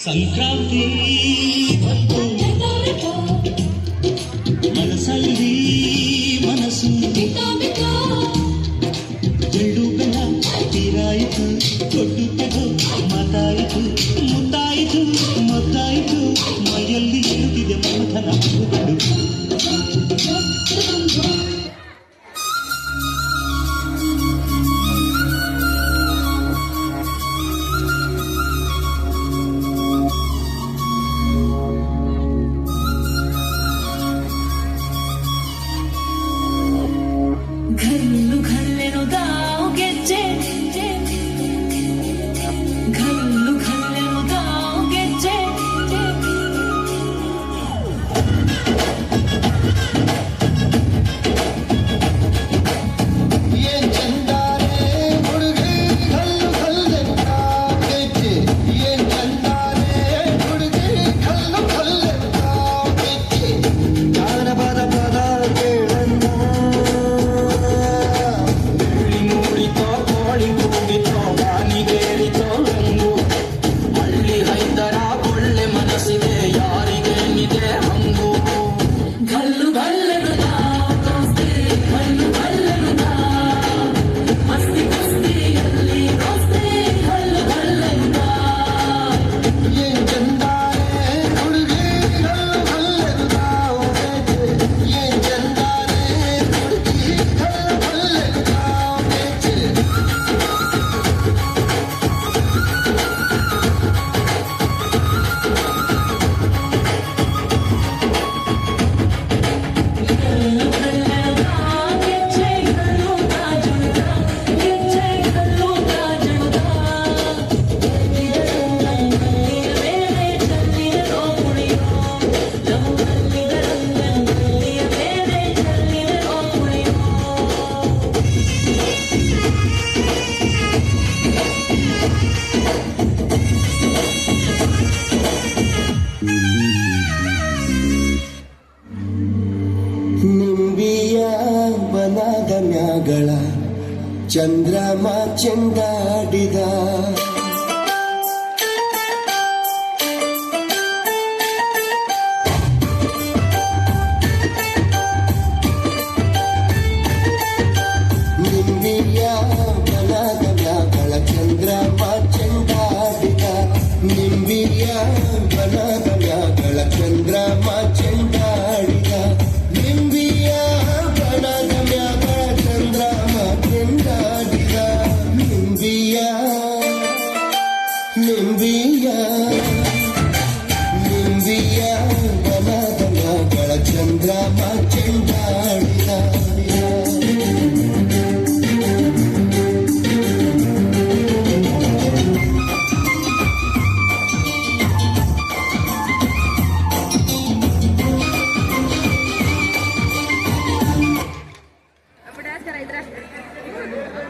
ಸಂಕ್ರಾಂತಿ ಮನಸ್ಸಲ್ಲಿ ಮನಸ್ಸು ಜಳ್ಳು ಬೆಲ್ಲ ತೀರಾಯಿತು ದೊಡ್ಡು ತೆಗೋ ಮಾತಾಯಿತು ಮುದ್ದಾಯಿತು ಮುದ್ದಾಯಿತು ಮೈಯಲ್ಲಿ ಇರುತ್ತಿದೆ ಮಮಥನ ಹೂಗಳು घल्लू घल्लेनो दाव ಗೆಜ್ಜೆ घल्लू घल्लेनो दाव ಗೆಜ್ಜೆ ಏನ್ ಚಂದಾರೆ ಹುಡುಗಿ घल्लू घल्लेनो दाव ಗೆಜ್ಜೆ ಏನ್ ಚಂದಾರೆ ಹುಡುಗಿ घल्लू घल्लेनो दाव ಗೆಜ್ಜೆ ಜಾನಪದ ಪದ ಕೇಳನ್ನ घल्लू घल्लेनो दाव ದೋಸ್ತಿ घल्लू घल्लेनो दाव ಮಸ್ತಿ ಕುಸ್ತಿಯಲ್ಲಿ ದೋಸ್ತಿ घल्लू घल्लेनो दाव ಏನ್ ಚಂದಾರೆ ಹುಡುಗಿ घल्लू घल्लेनो दाव ಗೆಜ್ಜೆ ಏನ್ ಚಂದಾರೆ ಹುಡುಗಿ घल्लू घल्लेनो दाव ಗೆಜ್ಜೆ घल्लू घल्लेनो दाव ಗೆಜ್ಜೆ घल्लू का जुड़ता ಗೆಜ್ಜೆ घल्लू का जुड़ता ಗಲ್ಲಿಯ ಮೇಲೆ ಚೆಲ್ಲಿರೋ ಕುಣಿಯೋ ಗಲ್ಲಿಯ ಮೇಲೆ ಚೆಲ್ಲಿರೋ ಕುಣಿಯೋ ನಿಂಬಿಯ ಬನದ ಮ್ಯಾಗಳ ಚಂದ್ರಮ ಚೆಂಡಾಡಿದ